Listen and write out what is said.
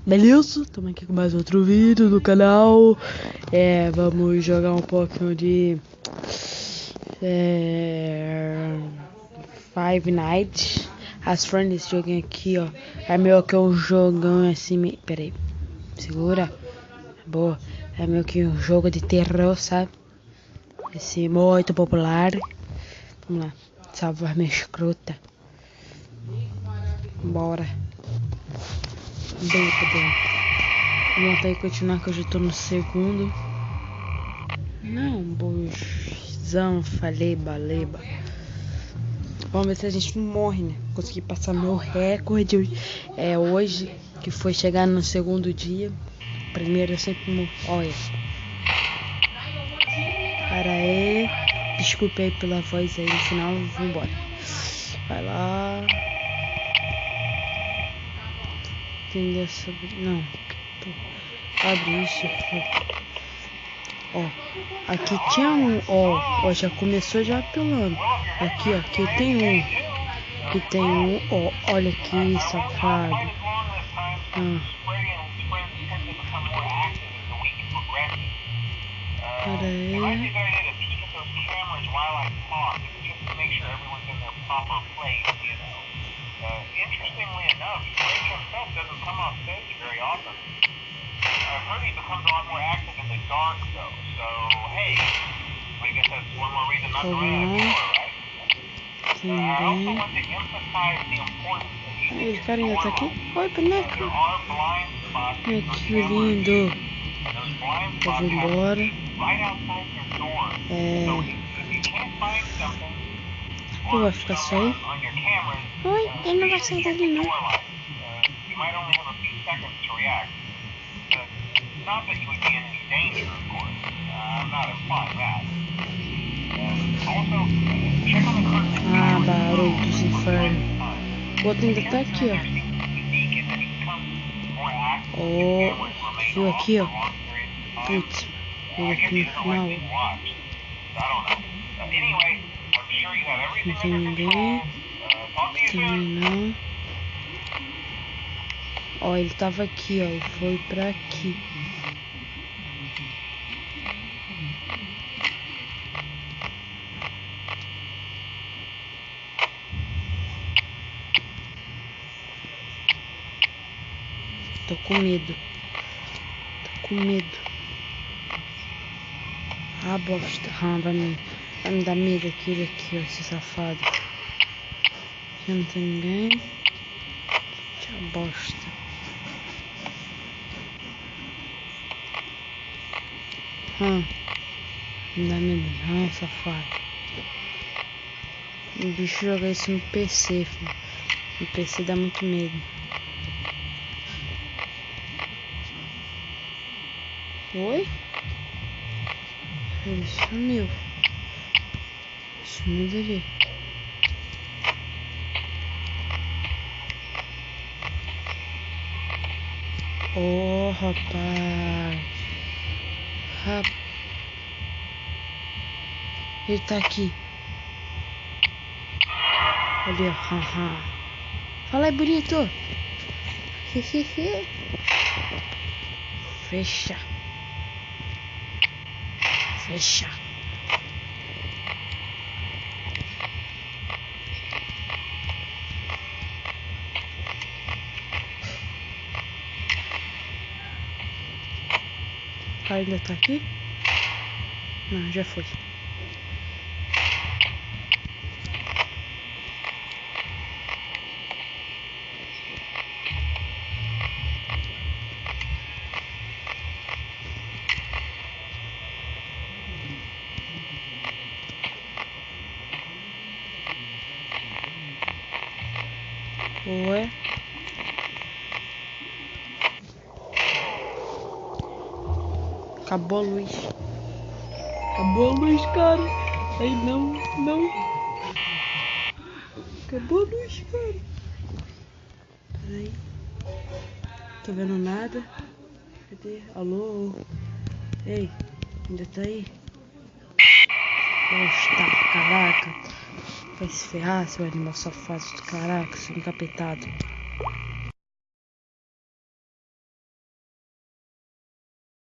Beleza? Estamos aqui com mais outro vídeo do canal. Vamos jogar um pouquinho de Five Nights at Freddy's. Esse joguinho aqui, ó. É meio que um jogão assim. Pera aí, segura. Boa. É meio que um jogo de terror, sabe? Esse muito popular. Vamos lá. Salvar minha escrota. Bora. Vamos aí continuar, que eu já tô no segundo. Não, bozão, falei, baleba. Vamos ver se a gente não morre, né? Consegui passar meu recorde hoje, que foi chegar no segundo dia. Primeiro eu sempre morro. Olha. Para aí. Desculpe aí pela voz aí no final, vambora. Vai lá. Entender sobre. Não. Abre isso. Ó. Aqui tinha um. Ó, já começou já apelando. Aqui, ó. Aqui tem um. Aqui tem um. Ó. Olha aqui, safado. Pera aí. Interestingly enough, Freddy himself doesn't come off stage very often. I've heard he becomes a lot more active in the dark, though. So, hey, I guess that's one more reason not to run out of door, right? I also want to emphasize the importance of using Esse cara ainda tá aqui? Oi, boneco. there are blind spots Que lindo. and those blind Eu spots vou embora. right outside your door. So if you can't find something Tu vai ficar só aí? on your cameras, Oi, ele não vai sair dali não. you might only have a few seconds to react. Not that you would be in any danger, of course. I'm not implying that. Also, check on the curtain. Ah, barulho dos infernos. O outro ainda tá aqui, ó. Ó, viu aqui, ó. Putz, ele aqui no final. Não tem ninguém. Também não. Ó, ele tava aqui, ó. E foi pra aqui. Tô com medo. Tô com medo. Ah, bosta. Ah, vai me dar medo aquele aqui, ó. Esse safado. Já não tem ninguém. Tchau, bosta. Não dá medo não, safado. O bicho joga isso no PC, filho. No PC dá muito medo. Oi? Ele sumiu. Sumiu dali. Oh, rapaz. Ele tá aqui. Ali, ó. Haha. Fala aí, bonito. Fecha. Fecha. Ainda tá aqui? Não, já foi. Ué. Acabou a luz. Acabou a luz, cara. Ai, não. Acabou a luz, cara. Peraí. Tô vendo nada. Cadê? Alô? Ei, ainda tá aí? Poxa, caraca. Vai se ferrar, seu animal safado do caraca, seu encapetado.